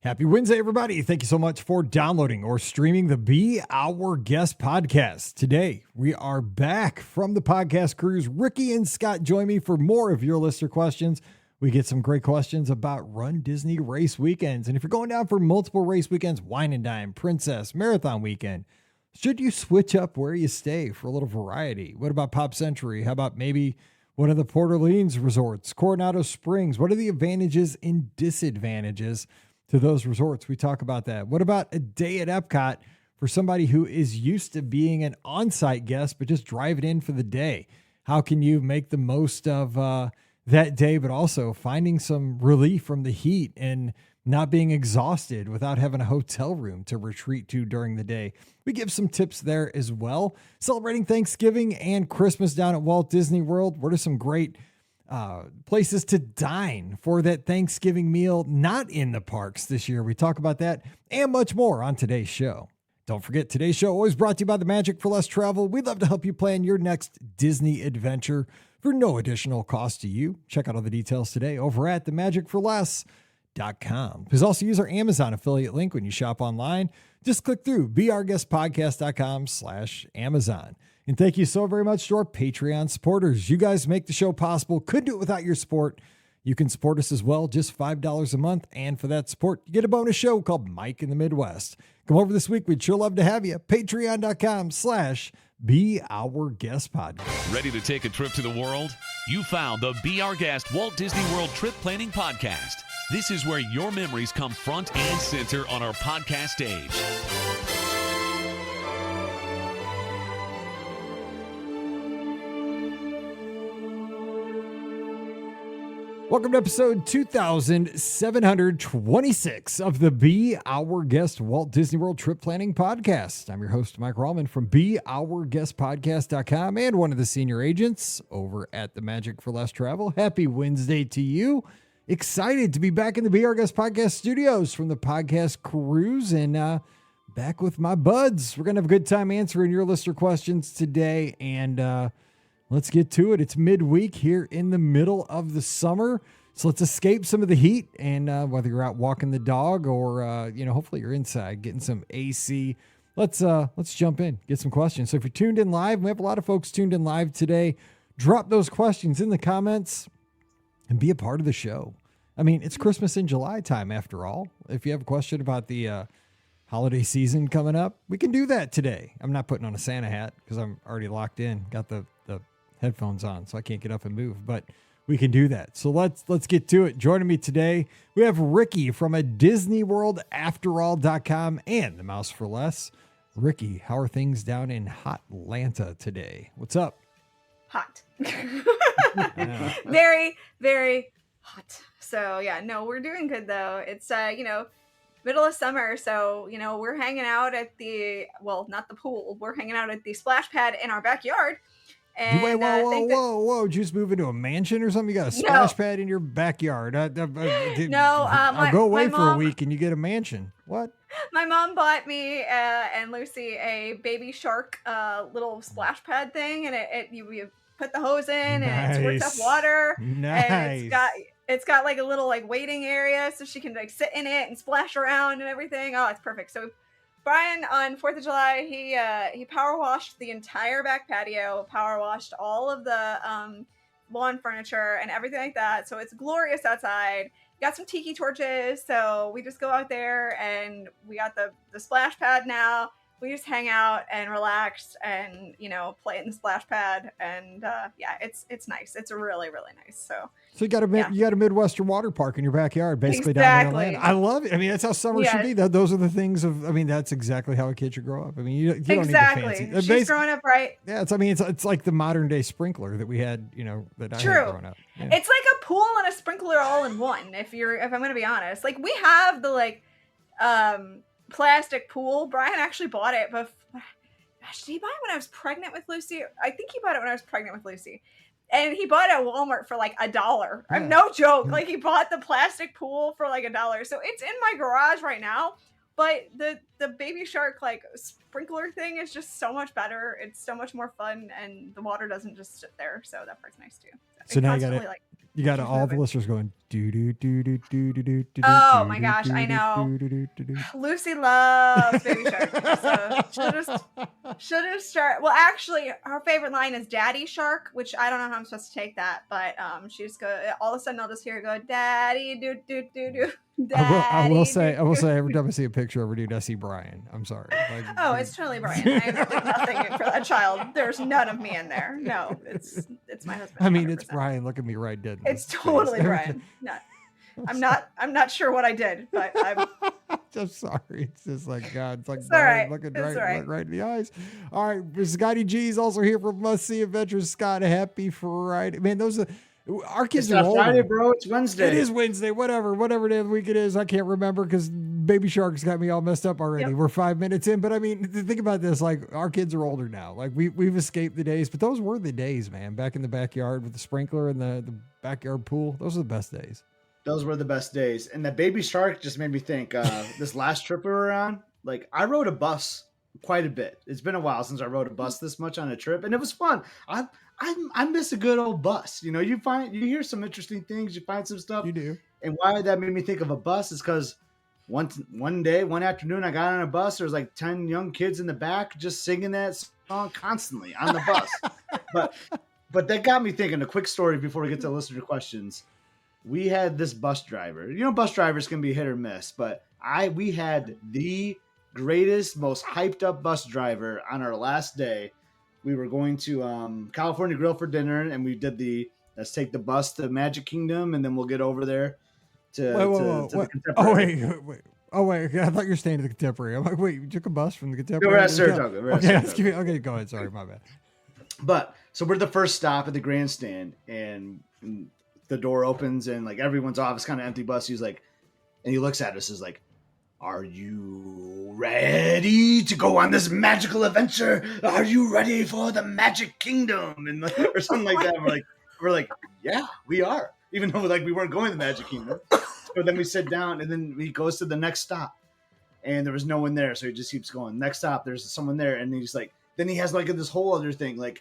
Happy Wednesday, everybody. Thank you so much for downloading or streaming the Be Our Guest podcast. Today, we are back from the podcast cruise. Ricky and Scott join me for more of your listener questions. We get some great questions about Run Disney race weekends. And if you're going down for multiple race weekends, Wine and Dine, Princess, Marathon weekend, should you switch up where you stay for a little variety? What about Pop Century? How about maybe one of the Port Orleans resorts, Coronado Springs? What are the advantages and disadvantages to those resorts? We talk about that. What about a day at Epcot for somebody who is used to being an on-site guest, but just drive it in for the day? How can you make the most of that day, but also finding some relief from the heat and not being exhausted without having a hotel room to retreat to during the day? We give some tips there as well. Celebrating Thanksgiving and Christmas down at Walt Disney World. What are some great places to dine for that Thanksgiving meal not in the parks this year? We talk about that and much more on today's show. Don't forget, today's show always brought to you by the Magic for Less Travel. We'd love to help you plan your next Disney adventure for no additional cost to you. Check out all the details today over at themagicforless.com. Please also use our Amazon affiliate link when you shop online. Just click through beourguestpodcast.com/Amazon. And thank you so very much to our Patreon supporters. You guys make the show possible. Couldn't do it without your support. You can support us as well, just $5 a month. And for that support, you get a bonus show called Mike in the Midwest. Come over this week. We'd sure love to have you. Patreon.com/beourguestpodcast. Ready to take a trip to the world? You found the Be Our Guest Walt Disney World Trip Planning Podcast. This is where your memories come front and center on our podcast stage. Welcome to episode 2726 of the Be Our Guest Walt Disney World Trip Planning Podcast. I'm your host, Mike Rallman from beourguestpodcast.com and one of the senior agents over at the Magic for Less Travel. Happy Wednesday to you. Excited to be back in the Be Our Guest podcast studios from the podcast cruise and back with my buds. We're going to have a good time answering your listener questions today, and let's get to it. It's midweek here in the middle of the summer, so let's escape some of the heat. And whether you're out walking the dog or hopefully you're inside getting some AC, let's jump in, get some questions. So if you're tuned in live, we have a lot of folks tuned in live today. Drop those questions in the comments and be a part of the show. I mean, it's Christmas in July time after all. If you have a question about the holiday season coming up, we can do that today. I'm not putting on a Santa hat because I'm already locked in, got the headphones on, so I can't get up and move, but we can do that. So let's get to it. Joining me today, we have Ricky from a DisneyWorldAfterall.com and the Mouse for Less. Ricky, how are things down in hot Atlanta today? What's up? Hot. Very, very hot. So yeah, no, we're doing good though. It's middle of summer, so we're hanging out at not the pool. We're hanging out at the splash pad in our backyard. And whoa! Did you just move into a mansion or something? You got a splash pad in your backyard? I'll go away for a week and you get a mansion. What? My mom bought me and Lucy a baby shark little splash pad thing, and you put the hose in and it squirts up water. Nice. And it's got like a little waiting area so she can sit in it and splash around and everything. Oh, it's perfect. So Brian on 4th of July, he power washed the entire back patio, power washed all of the lawn furniture and everything like that. So it's glorious outside. Got some tiki torches, so we just go out there and we got the splash pad now. We just hang out and relax and play in the splash pad, and it's nice. It's really, really nice. So you got a Midwestern water park in your backyard, basically. Exactly. Down in Atlanta. I love it. I mean, that's how summer should be. Those are the things that's exactly how a kid should grow up. I mean, you don't need the fancy. She's growing up right. Yeah, it's like the modern day sprinkler that we had, that I had growing up. Yeah. It's like a pool and a sprinkler all in one. If I'm going to be honest, we have the plastic pool. Brian actually bought it, but did he buy it when I was pregnant with Lucy? I think he bought it when I was pregnant with Lucy. And he bought it at Walmart for $1. Yeah. I'm no joke. He bought the plastic pool for $1. So it's in my garage right now. But the baby shark sprinkler thing is just so much better. It's so much more fun, and the water doesn't just sit there. So that part's nice too. So now you got You got all the listeners going do do do do do do do do. Oh my gosh, I know. Lucy loves Baby Shark, so she'll just start. Well, actually, her favorite line is "Daddy Shark," which I don't know how I'm supposed to take that, but she just go. All of a sudden, I'll just hear her go, "Daddy do do do do." I will say, every time I see a picture of her, dude, I see Brian. I'm sorry. Like, oh, it's totally Brian. I have nothing for that child. There's none of me in there. No, it's my husband. I mean, 100%. It's Brian. Look at me right dead. It's totally Brian. I'm not sure what I did, but I'm sorry. It's just like God. It's like it's Brian right. looking right in the eyes. All right, Scotty G is also here from Must See Adventures. Scott, happy Friday, man. Those are. Our kids it's are not Friday, bro. It's Wednesday. It is Wednesday. Whatever day of the week it is, I can't remember because Baby Shark's got me all messed up already. Yep. We're 5 minutes in, but I mean, think about this. Like our kids are older now. Like we've escaped the days, but those were the days, man. Back in the backyard with the sprinkler and the backyard pool. Those are the best days. Those were the best days. And the Baby Shark just made me think. This last trip we were on, like I rode a bus quite a bit. It's been a while since I rode a bus this much on a trip, and it was fun. I miss a good old bus. You know, you hear some interesting things, you find some stuff. You do. And why that made me think of a bus is because one afternoon, I got on a bus. There was like 10 young kids in the back just singing that song constantly on the bus. But that got me thinking. A quick story before we get to listener questions. We had this bus driver. You know, bus drivers can be hit or miss, but we had the greatest, most hyped up bus driver on our last day. We were going to California Grill for dinner, and we did let's take the bus to Magic Kingdom, and then we'll get over there to the Contemporary. Oh, wait. I thought you were staying at the Contemporary. I'm like, wait, you took a bus from the Contemporary? We're at Saratoga. Okay, go ahead. Sorry, my bad. But, so we're the first stop at the grandstand, and the door opens, and like everyone's off. It's kind of empty bus. He's like, and he looks at us, is like, "Are you ready to go on this magical adventure? Are you ready for the Magic Kingdom?" And like, or something like that. We're like, yeah, we are. Even though like we weren't going to the Magic Kingdom. But then we sit down, and then he goes to the next stop, and there was no one there, so he just keeps going. Next stop, there's someone there, and he's like, then he has like this whole other thing, like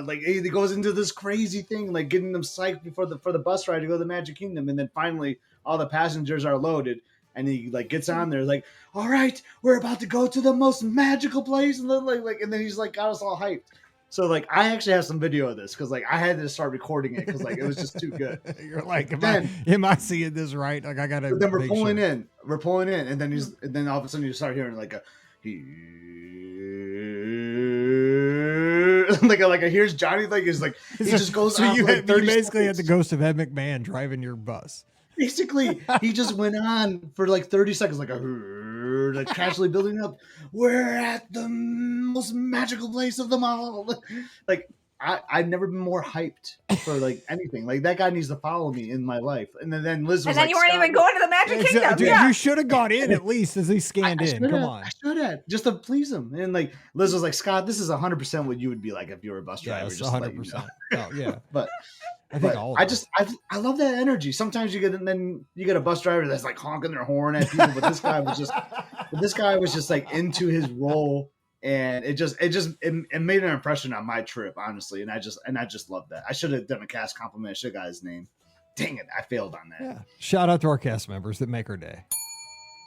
he goes into this crazy thing, like getting them psyched for the bus ride to go to the Magic Kingdom, and then finally all the passengers are loaded. And he like gets on there, like, "All right, we're about to go to the most magical place," and then and then he's like got us all hyped. So like, I actually have some video of this because like I had to start recording it because like it was just too good. You're like, am I seeing this right? Like I gotta. Then we're pulling in, and then all of a sudden you start hearing like a like a here's Johnny like is like he just goes. So off you, like you 30 basically seconds. had the ghost of Ed McMahon driving your bus. Basically, he just went on for like 30 seconds, like casually building up. We're at the most magical place of them all. Like I've never been more hyped for like anything. Like that guy needs to follow me in my life. And then Liz was and then like, you weren't even going to the Magic Kingdom. Dude, yeah. You should have got in at least as he scanned in. Come on. I should have just to please him. And like Liz was like, "Scott, this is 100% what you would be like if you were a bus driver." Yes, just 100%. You know. Oh yeah. But I think I love that energy. Sometimes you get a bus driver that's like honking their horn at people, but this guy was just like into his role, and it made an impression on my trip, honestly. And I just love that. I should have done a cast compliment. I should have got his name. Dang it, I failed on that. Yeah. Shout out to our cast members that make our day.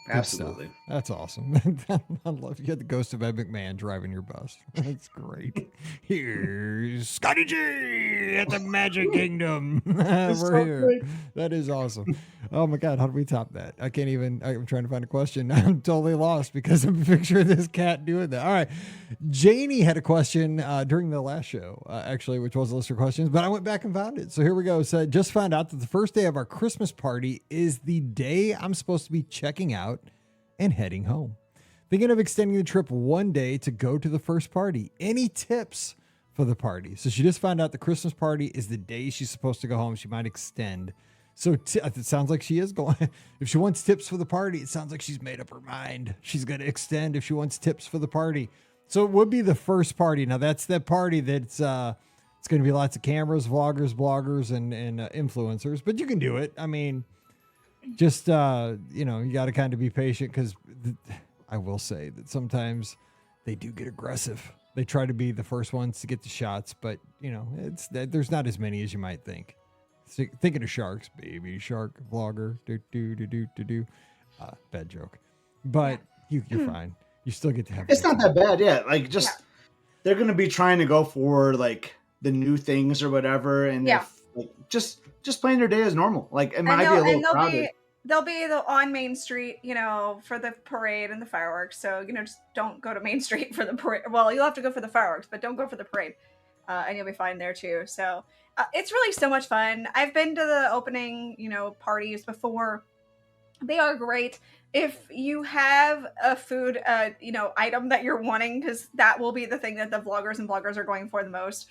Good Absolutely. Stuff. That's awesome. I love you had the ghost of Ed McMahon driving your bus. That's great. Here's Scotty G at the Magic Kingdom. We're here. Great. That is awesome. Oh my God. How do we top that? I'm trying to find a question. I'm totally lost because I'm picturing this cat doing that. All right. Janie had a question during the last show, actually, which was a listener questions, but I went back and found it. So here we go. So just found out that the first day of our Christmas party is the day I'm supposed to be checking out and heading home. Thinking of extending the trip one day to go to the first party. Any tips for the party? So she just found out the Christmas party is the day she's supposed to go home. She might extend. So it sounds like she is going. If she wants tips for the party, it sounds like she's made up her mind. She's going to extend if she wants tips for the party. So it would be the first party. Now that's that party that's it's going to be lots of cameras, vloggers, bloggers, and influencers. But you can do it. I mean, just, you got to kind of be patient because I will say that sometimes they do get aggressive. They try to be the first ones to get the shots, but, there's not as many as you might think. Thinking of sharks, baby shark vlogger. Do. Bad joke, but you're fine. You still get to have. It's not that bad, yeah. Like they're gonna be trying to go for like the new things or whatever, and if like, just playing their day as normal. Like it might be a little crowded. They'll be on Main Street, for the parade and the fireworks. So, just don't go to Main Street for the parade. Well, you'll have to go for the fireworks, but don't go for the parade. And you'll be fine there too. So it's really so much fun. I've been to the opening, parties before. They are great. If you have a food, item that you're wanting, because that will be the thing that the vloggers and bloggers are going for the most.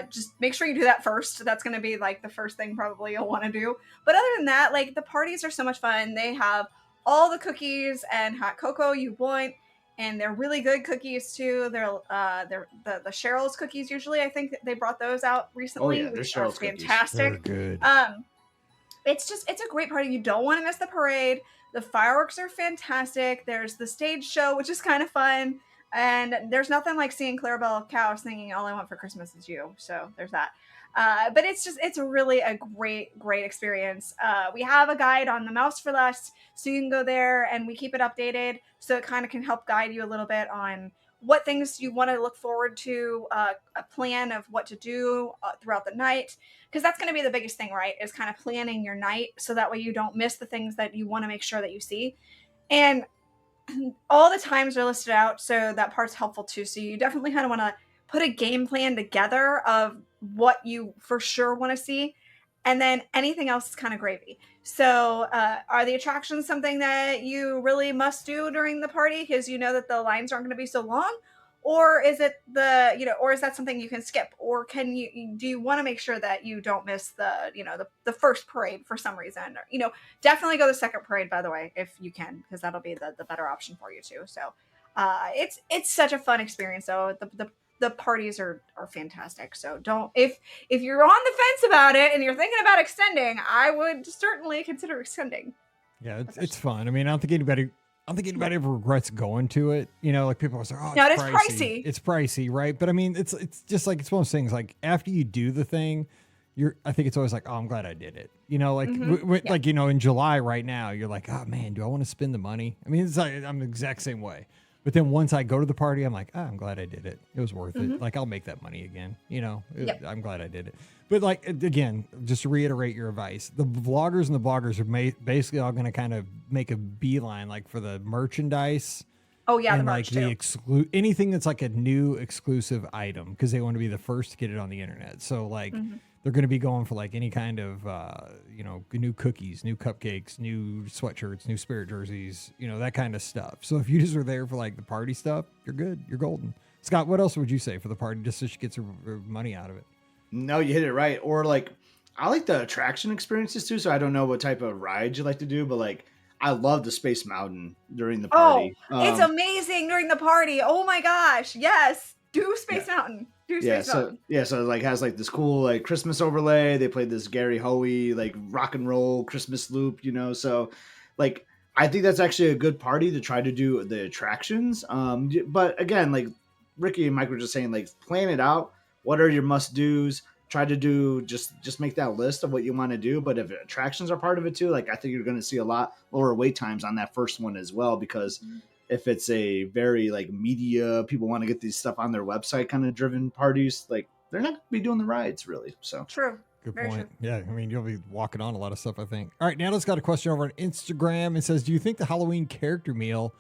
Just make sure you do that first. That's going to be like the first thing probably you'll want to do. But other than that, like the parties are so much fun. They have all the cookies and hot cocoa you want, and they're really good cookies too. They're the Cheryl's cookies usually. I think they brought those out recently. Oh yeah, they're Cheryl's fantastic. They're good. It's a great party. You don't want to miss the parade. The fireworks are fantastic. There's the stage show, which is kind of fun. And there's nothing like seeing Clarabelle Cow singing All I Want for Christmas Is You. So there's that. But it's really a great experience. We have a guide on the Mouse for Less, so you can go there and we keep it updated. So it kind of can help guide you a little bit on what things you want to look forward to, a plan of what to do throughout the night. Because that's going to be the biggest thing, right? Is kind of planning your night so that way you don't miss the things that you want to make sure that you see. And all the times are listed out, so that part's helpful too. So you definitely kind of want to put a game plan together of what you for sure want to see. And then anything else is kind of gravy. So are the attractions something that you really must do during the party because you know that the lines aren't going to be so long? Or is it or is that something you can skip? Or do you want to make sure that you don't miss the first parade for some reason? Or, definitely go the second parade, by the way, if you can, because that'll be the better option for you too. So it's such a fun experience though. The parties are fantastic. So if you're on the fence about it and you're thinking about extending, I would certainly consider extending. Yeah, it's fun. I mean, I don't think anybody ever regrets going to it. Like people are like, oh, no, it's pricey. It's pricey, right? But I mean, it's just like, it's one of those things, like after you do the thing, I think it's always like, oh, I'm glad I did it. Like in July right now, you're like, oh man, do I want to spend the money? I mean, it's like, I'm the exact same way. But then once I go to the party, I'm like, oh, I'm glad I did it. It was worth it. Like I'll make that money again. I'm glad I did it. But like, again, just to reiterate your advice, the vloggers and the bloggers are basically all going to kind of make a beeline, like for the merchandise. Oh yeah, and the merch like too. anything that's like a new exclusive item, because they want to be the first to get it on the internet. So like they're going to be going for like any kind of new cookies, new cupcakes, new sweatshirts, new Spirit jerseys, that kind of stuff. So if you just are there for like the party stuff, you're good. You're golden. Scott, what else would you say for the party just so she gets her money out of it? No, you hit it right. Or like, I like the attraction experiences too. So I don't know what type of rides you like to do, but like, I love the Space Mountain during the party. Oh, it's amazing during the party. Oh my gosh. Yes. Do Space Mountain. Do Space Mountain. So it like has like this cool like Christmas overlay. They played this Gary Hoey like rock and roll Christmas loop, so like I think that's actually a good party to try to do the attractions. But again, like Ricky and Mike were just saying, like plan it out. What are your must do's? Try to do just make that list of what you want to do. But if attractions are part of it too, like I think you're going to see a lot lower wait times on that first one as well, because if it's a very like media, people want to get these stuff on their website kind of driven parties, like they're not going to be doing the rides really. So true. Good Very point. true. Yeah, I mean, you'll be walking on a lot of stuff, I think. All right, Nana's got a question over on Instagram. It says, do you think the Halloween character meal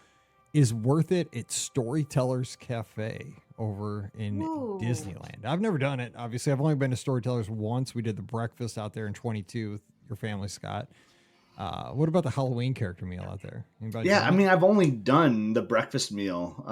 is worth it at Storytellers Cafe over in Disneyland? I've never done it. Obviously, I've only been to Storytellers once. We did the breakfast out there in 22 with your family, Scott. What about the Halloween character meal out there? Anybody I mean, I've only done the breakfast meal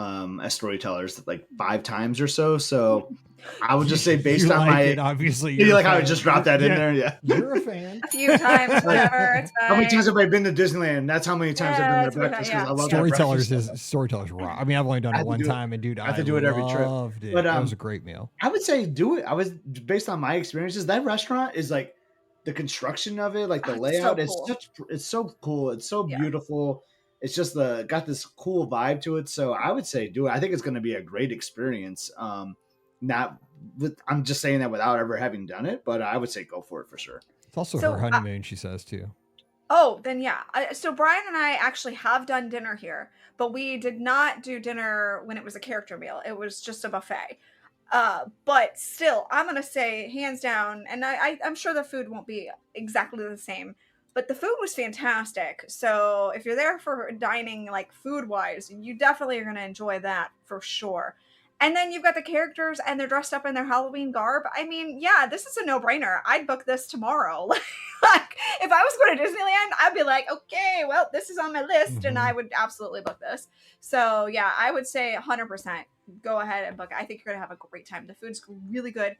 as Storytellers like 5 times or so. So I would just say based on my obviously you like how I just dropped that in there. Yeah, you're a fan. A few times, whatever. It's fine. How many times have I been to Disneyland? That's how many times I've done their breakfast. I love Storytellers raw. I mean, I've only done it one time, and dude, I have to do it every trip. But that was a great meal. I would say do it. I was based on my experiences. That restaurant is like the construction of it, like the layout, it's so cool. It's so beautiful. It's just got this cool vibe to it. So I would say do it. I think it's going to be a great experience. I'm just saying that without ever having done it, but I would say go for it for sure. It's also So, her honeymoon, she says too. Oh, then yeah. So Brian and I actually have done dinner here, but we did not do dinner when it was a character meal. It was just a buffet. But still, I'm gonna say hands down, and I'm sure the food won't be exactly the same, but the food was fantastic. So if you're there for dining, like food wise, you definitely are gonna enjoy that for sure. And then you've got the characters and they're dressed up in their Halloween garb. I mean, yeah, this is a no-brainer. I'd book this tomorrow. Like, if I was going to Disneyland, I'd be like, okay, well, this is on my list, and I would absolutely book this. So yeah, I would say 100% go ahead and book it. I think you're gonna have a great time. The food's really good.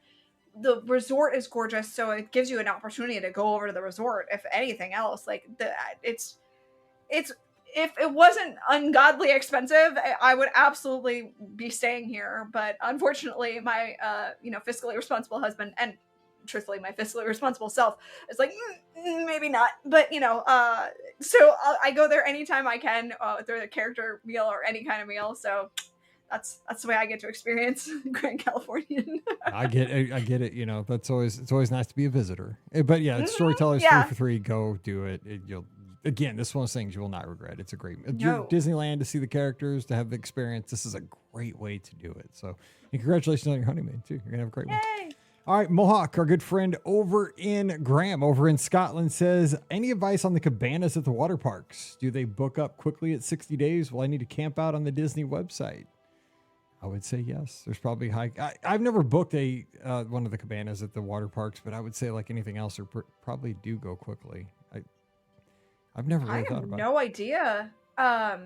The resort is gorgeous, so it gives you an opportunity to go over to the resort. If anything else, like it's if it wasn't ungodly expensive, I would absolutely be staying here. But unfortunately, my fiscally responsible husband and truthfully my fiscally responsible self is like maybe not. But so I go there anytime I can through a character meal or any kind of meal. So that's the way I get to experience Grand Californian. I get it. It's always nice to be a visitor. But yeah, it's Storytellers 3 for 3. Go do it. Again, this is one of those things you will not regret. It's a great Disneyland to see the characters, to have the experience. This is a great way to do it. So, and congratulations on your honeymoon too. You're gonna have a great one. All right, Mohawk, our good friend over in Scotland, says, any advice on the cabanas at the water parks? Do they book up quickly at 60 days? Will I need to camp out on the Disney website? I would say yes. There's probably I've never booked one of the cabanas at the water parks, but I would say like anything else, they probably do go quickly. I've never really thought about it. No idea. I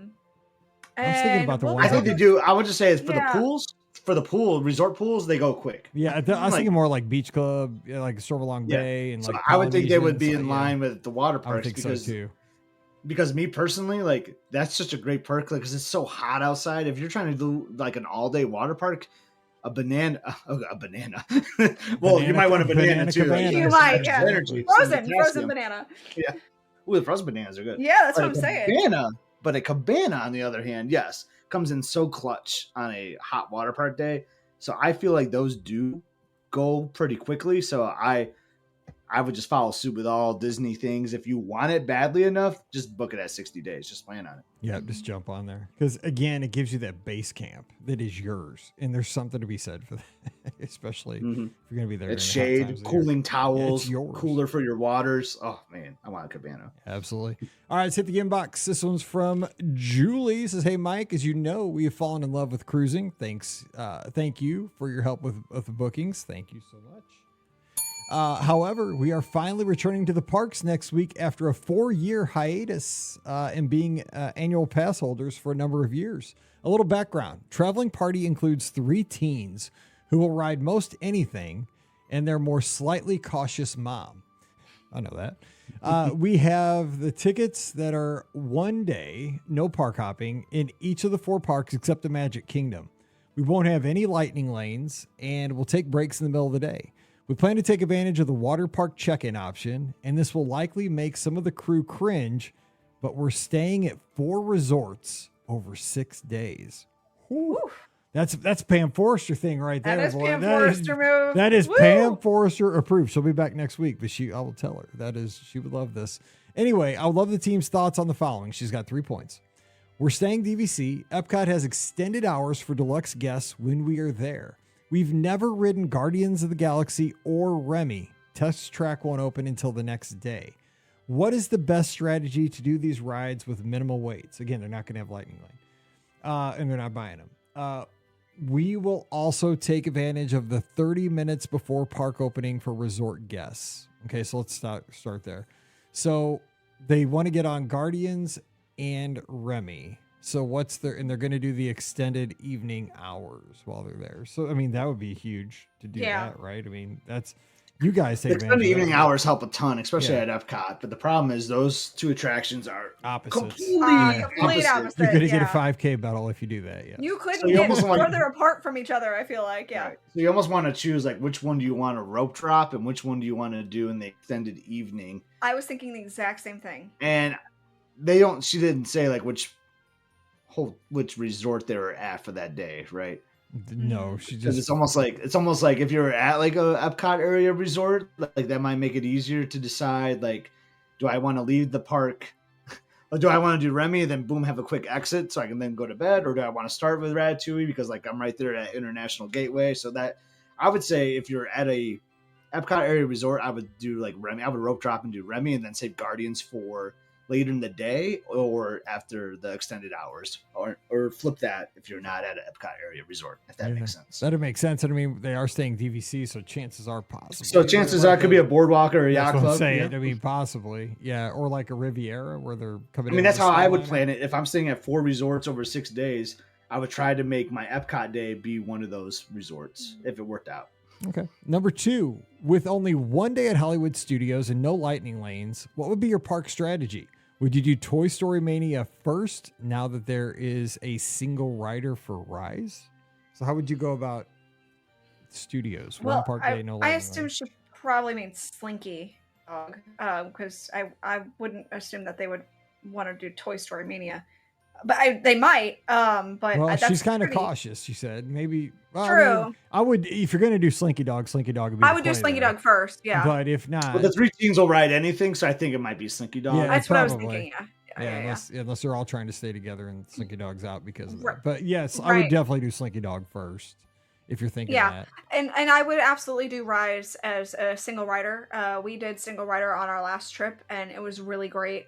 was thinking about the ones. I think they do. I would just say it's for the pools. For the resort pools, they go quick. Yeah, I was thinking more like Beach Club, like Stormalong Bay, and so like. I would think they would be in line with the water parks. I would think so too. Because me personally, like that's such a great perk, because it's so hot outside. If you're trying to do like an all-day water park, a banana. Well, you might want a banana too. You might, yeah. Frozen banana. Yeah. Ooh, the frozen bananas are good. Yeah, that's what I'm saying. But a cabana, on the other hand, yes, comes in so clutch on a hot water park day. So I feel like those do go pretty quickly. So I would just follow suit with all Disney things. If you want it badly enough, just book it at 60 days. Just plan on it. Yeah, just jump on there. Because again, it gives you that base camp that is yours. And there's something to be said for that, especially if you're going to be there. It's shade, cooling towels, cooler for your waters. Oh, man, I want a cabana. Absolutely. All right, let's hit the inbox. This one's from Julie. It says, hey, Mike, as you know, we have fallen in love with cruising. Thank you for your help with the bookings. Thank you so much. However, we are finally returning to the parks next week after a 4-year hiatus and being annual pass holders for a number of years. A little background. Traveling party includes 3 teens who will ride most anything and their more slightly cautious mom. I know that. We have the tickets that are 1 day, no park hopping, in each of the 4 parks except the Magic Kingdom. We won't have any lightning lanes, and we'll take breaks in the middle of the day. We plan to take advantage of the water park check-in option, and this will likely make some of the crew cringe, but we're staying at 4 resorts over 6 days. Whew. That's Pam Forrester thing right there. That is Pam Forrester move. That is Pam Forrester approved. She'll be back next week, but I will tell her. She would love this. Anyway, I would love the team's thoughts on the following. She's got 3 points. We're staying DVC. Epcot has extended hours for deluxe guests when we are there. We've never ridden Guardians of the Galaxy or Remy. Test track won't open until the next day. What is the best strategy to do these rides with minimal waits? Again, they're not going to have lightning lane, and they're not buying them. We will also take advantage of the 30 minutes before park opening for resort guests. Okay, so let's start there. So they want to get on Guardians and Remy. So and they're going to do the extended evening hours while they're there. So, I mean, that would be huge to do that, right? I mean, you guys take advantage. The evening hours help a ton, especially at Epcot. But the problem is those 2 attractions are complete opposite. You're going to get a 5K battle if you do that. Yeah. You couldn't get further apart from each other, I feel like. Yeah. Right. So you almost want to choose like which one do you want to rope drop and which one do you want to do in the extended evening. I was thinking the exact same thing. And she didn't say like which resort they were at for that day, right? No, she Because just it's almost like if you're at like a Epcot area resort, like that might make it easier to decide like, do I want to leave the park, or do I want to do Remy and then boom have a quick exit so I can then go to bed, or do I want to start with Ratatouille because like I'm right there at International Gateway? So that I would say if you're at a Epcot area resort, I would do like Remy. I would rope drop and do Remy and then save Guardians for later in the day or after the extended hours, or flip that if you're not at an Epcot area resort, if that makes sense. That'd make sense. And I mean, they are staying DVC, so chances are possible. So chances are it could be a boardwalk or a yacht club. I'm saying. Yeah. I mean, possibly, yeah, or like a Riviera where they're coming. I mean, that's how I would plan it. If I'm staying at 4 resorts over 6 days, I would try to make my Epcot day be one of those resorts if it worked out. Okay. Number 2, with only one day at Hollywood Studios and no lightning lanes, what would be your park strategy? Would you do Toy Story Mania first now that there is a single rider for Rise? So how would you go about studios? Well, one park day, no lightning I assume she probably means Slinky Dog, because I wouldn't assume that they would want to do Toy Story Mania. But they might. But well, that's she's kind of cautious. She said maybe. Well, true. I mean, I would if you're going to do Slinky Dog would be. I would do Slinky Dog first. Yeah. But if not, well, the 3 teens will ride anything, so I think it might be Slinky Dog. Yeah, that's what I was thinking. Yeah. Unless they're all trying to stay together and Slinky Dog's out because of Right. that. But yes, I would definitely do Slinky Dog first if you're thinking that. And I would absolutely do Rise as a single rider. We did single rider on our last trip, and it was really great.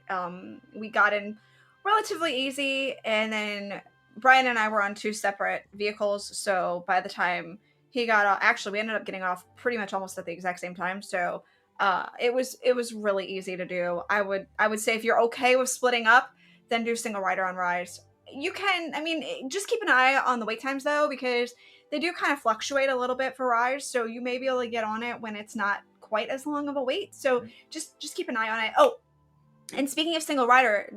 We got in relatively easy, and then Brian and I were on 2 separate vehicles, so by the time he got off, actually we ended up getting off pretty much almost at the exact same time, so it was really easy to do. I would say if you're okay with splitting up, then do single rider on Rise. You can, I mean, just keep an eye on the wait times though, because they do kind of fluctuate a little bit for Rise, so you may be able to get on it when it's not quite as long of a wait, so just keep an eye on it. Oh, and speaking of single rider,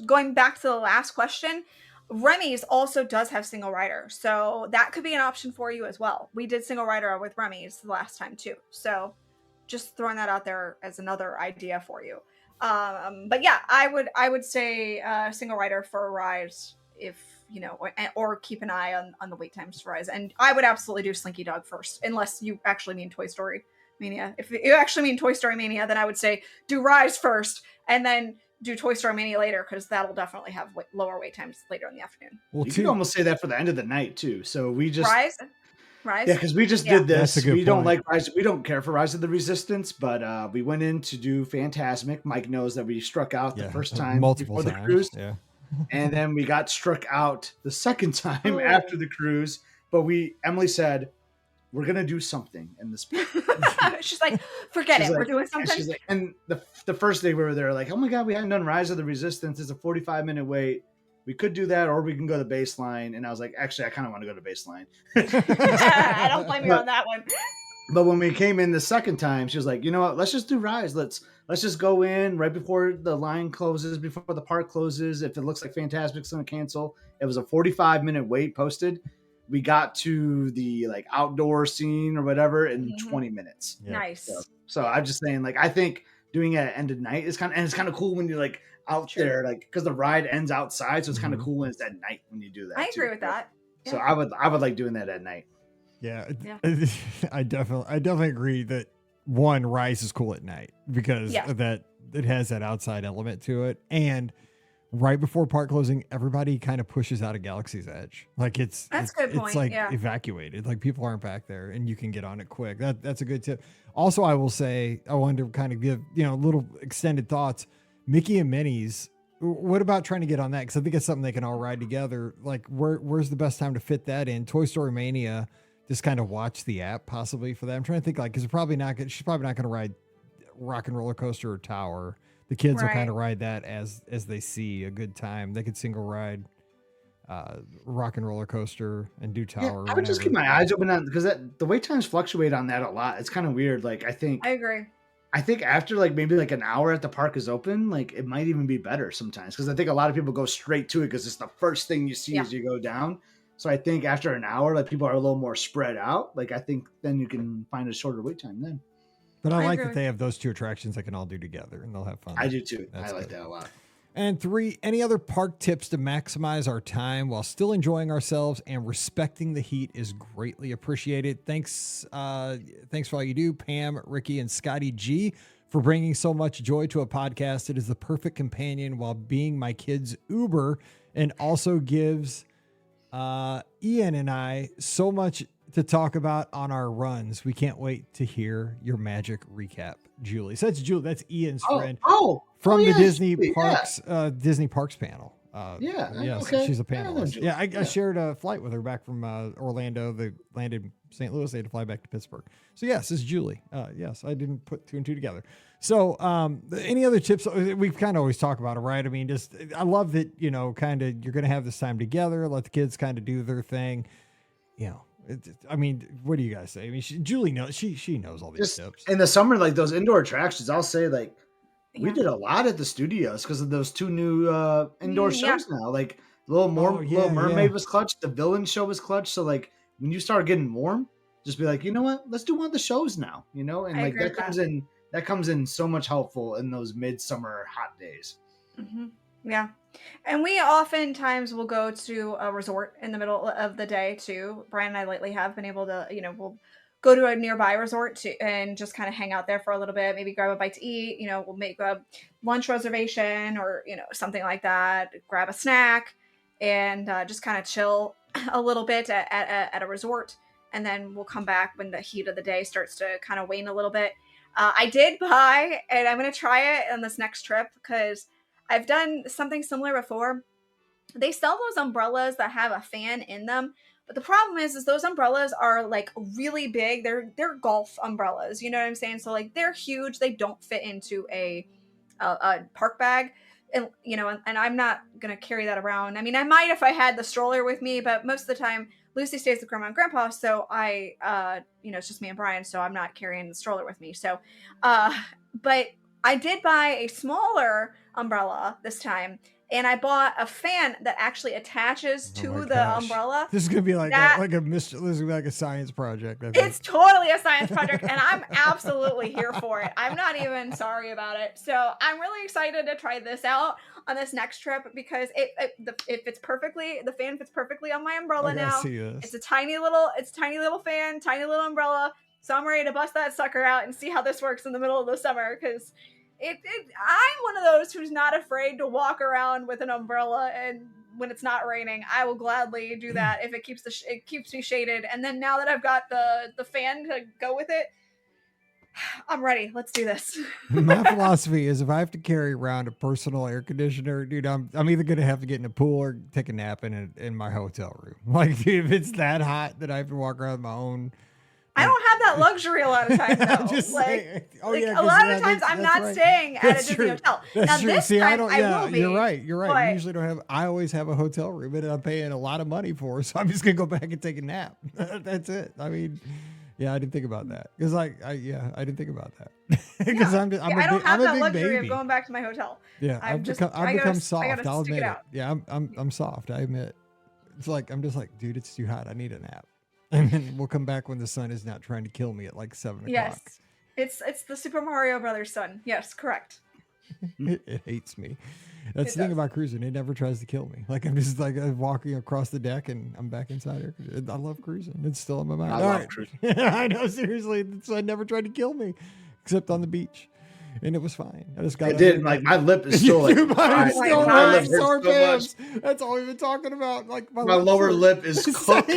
going back to the last question, Remy's also does have single rider, so that could be an option for you as well. We did single rider with Remy's the last time too, so just throwing that out there as another idea for you. But yeah, I would say single rider for Rise if you know, or keep an eye on the wait times for Rise. And I would absolutely do Slinky Dog first, unless you actually mean Toy Story Mania. If you actually mean Toy Story Mania, then I would say do Rise first and then do Toy Story Mania later, because that'll definitely have lower wait times later in the afternoon. Well, you could almost say that for the end of the night too. So we just Rise. Yeah, because we just did this. We don't like Rise. We don't care for Rise of the Resistance, but we went in to do Fantasmic. Mike knows that we struck out the first time multiple before times. The cruise. Yeah. And then we got struck out the second time after the cruise. But Emily said, we're going to do something in this. She's like, forget it. We're doing something. And she's like, and the first day we were there, like, oh my God, we hadn't done Rise of the Resistance. It's a 45-minute wait. We could do that, or we can go to Baseline. And I was like, actually, I kind of want to go to Baseline. I don't blame you on that one. But when we came in the second time, she was like, you know what? Let's just do Rise. Let's just go in right before the line closes, before the park closes. If it looks like Fantasmic's going to cancel. It was a 45-minute wait posted. We got to the like outdoor scene or whatever in 20 minutes. Yeah. Nice. So I'm just saying, like, I think doing it at end of night is kind of cool when you're like out there, like, because the ride ends outside. So it's kind of cool when it's at night when you do that. I agree with that. Yeah. So I would like doing that at night. Yeah. I definitely agree that one, Rise is cool at night because that it has that outside element to it. And right before park closing, everybody kind of pushes out of Galaxy's Edge. Like that's a good point. It's like evacuated. Like people aren't back there and you can get on it quick. That's a good tip. Also, I will say, I wanted to kind of give, little extended thoughts. Mickey and Minnie's, what about trying to get on that? Because I think it's something they can all ride together. Like where's the best time to fit that in? Toy Story Mania, just kind of watch the app possibly for that. I'm trying to think, like, because she's probably not going to ride Rock and Roller Coaster or Tower. The kids will kind of ride that as they see a good time. They could single ride Rock and Roller Coaster and do Tower. Yeah, I would just keep my eyes open on, because the wait times fluctuate on that a lot. It's kind of weird. Like I agree. I think after like maybe like an hour at the park is open, like it might even be better sometimes, because I think a lot of people go straight to it because it's the first thing you see as you go down. So I think after an hour, like people are a little more spread out. Like I think then you can find a shorter wait time then. But I like that they have those two attractions they can all do together and they'll have fun. I do too. I like that a lot. And 3, any other park tips to maximize our time while still enjoying ourselves and respecting the heat is greatly appreciated. Thanks for all you do, Pam, Ricky, and Scotty G, for bringing so much joy to a podcast. It is the perfect companion while being my kid's Uber, and also gives Ian and I so much to talk about on our runs. We can't wait to hear your magic recap, Julie. So that's Julie. That's Ian's friend from the Disney Parks Disney Parks panel. Yes, okay. She's a panelist. I shared a flight with her back from Orlando. They landed in St. Louis. They had to fly back to Pittsburgh. So yes, this is Julie. Yes, I didn't put 2 and 2 together. So any other tips? We've kind of always talk about it, right? I mean, I love that, kind of you're going to have this time together. Let the kids kind of do their thing. I mean, what do you guys say? I mean, Julie knows. She knows all these tips. In the summer, like those indoor attractions, I'll say we did a lot at the studios because of those 2 new indoor shows now. Like Little Mermaid was clutch. The Villain show was clutch. So like when you start getting warm, just be like, you know what? Let's do one of the shows now. And like that comes in so much helpful in those midsummer hot days. Mm-hmm. Yeah. And we oftentimes will go to a resort in the middle of the day too. Brian and I lately have been able to, we'll go to a nearby resort and just kind of hang out there for a little bit, maybe grab a bite to eat. We'll make a lunch reservation or, something like that, grab a snack and just kind of chill a little bit at a resort. And then we'll come back when the heat of the day starts to kind of wane a little bit. I did buy, and I'm going to try it on this next trip because I've done something similar before. They sell those umbrellas that have a fan in them. But the problem is those umbrellas are like really big. They're golf umbrellas. You know what I'm saying? So like they're huge. They don't fit into a park bag. And, and I'm not going to carry that around. I mean, I might if I had the stroller with me, but most of the time Lucy stays with grandma and grandpa. So it's just me and Brian. So I'm not carrying the stroller with me. So, but I did buy a smaller umbrella this time. And I bought a fan that actually attaches to the umbrella. This is gonna be like this is gonna be like a science project. It's totally a science project, and I'm absolutely here for it. I'm not even sorry about it. So I'm really excited to try this out on this next trip because it fits perfectly. The fan fits perfectly on my umbrella now. It's a tiny little fan, tiny little umbrella. So I'm ready to bust that sucker out and see how this works in the middle of the summer because. I'm one of those who's not afraid to walk around with an umbrella, and when it's not raining, I will gladly do that if it keeps me shaded. And then now that I've got the fan to go with it, I'm ready. Let's do this. My philosophy is if I have to carry around a personal air conditioner, dude, I'm either gonna have to get in a pool or take a nap in my hotel room. Like, dude, if it's that hot that I have to walk around with my own. I don't have that luxury a lot of times, though. A lot of times I'm not staying at a Disney hotel. That's true. This time I will be. You're right. I usually don't have. I always have a hotel room that I'm paying a lot of money for, so I'm just gonna go back and take a nap. That's it. I mean, I didn't think about that because I didn't think about that because I don't have that luxury of going back to my hotel. Yeah, I've become soft. I'll admit it. Yeah, I'm soft. I admit. It's like I'm just like, dude, it's too hot. I need a nap. And then we'll come back when the sun is not trying to kill me at like 7 o'clock. Yes, it's the Super Mario Brothers sun. Yes, correct. It hates me. That's the thing about cruising. It never tries to kill me. Like I'm just like walking across the deck and I'm back inside here. I love cruising. It's still in my mind. I love cruising. I know, seriously. The sun never tried to kill me, except on the beach. And it was fine. I just got. It did. Like my lip is still like. My lip is so much. That's all we've been talking about. Like my lower lip is cooked.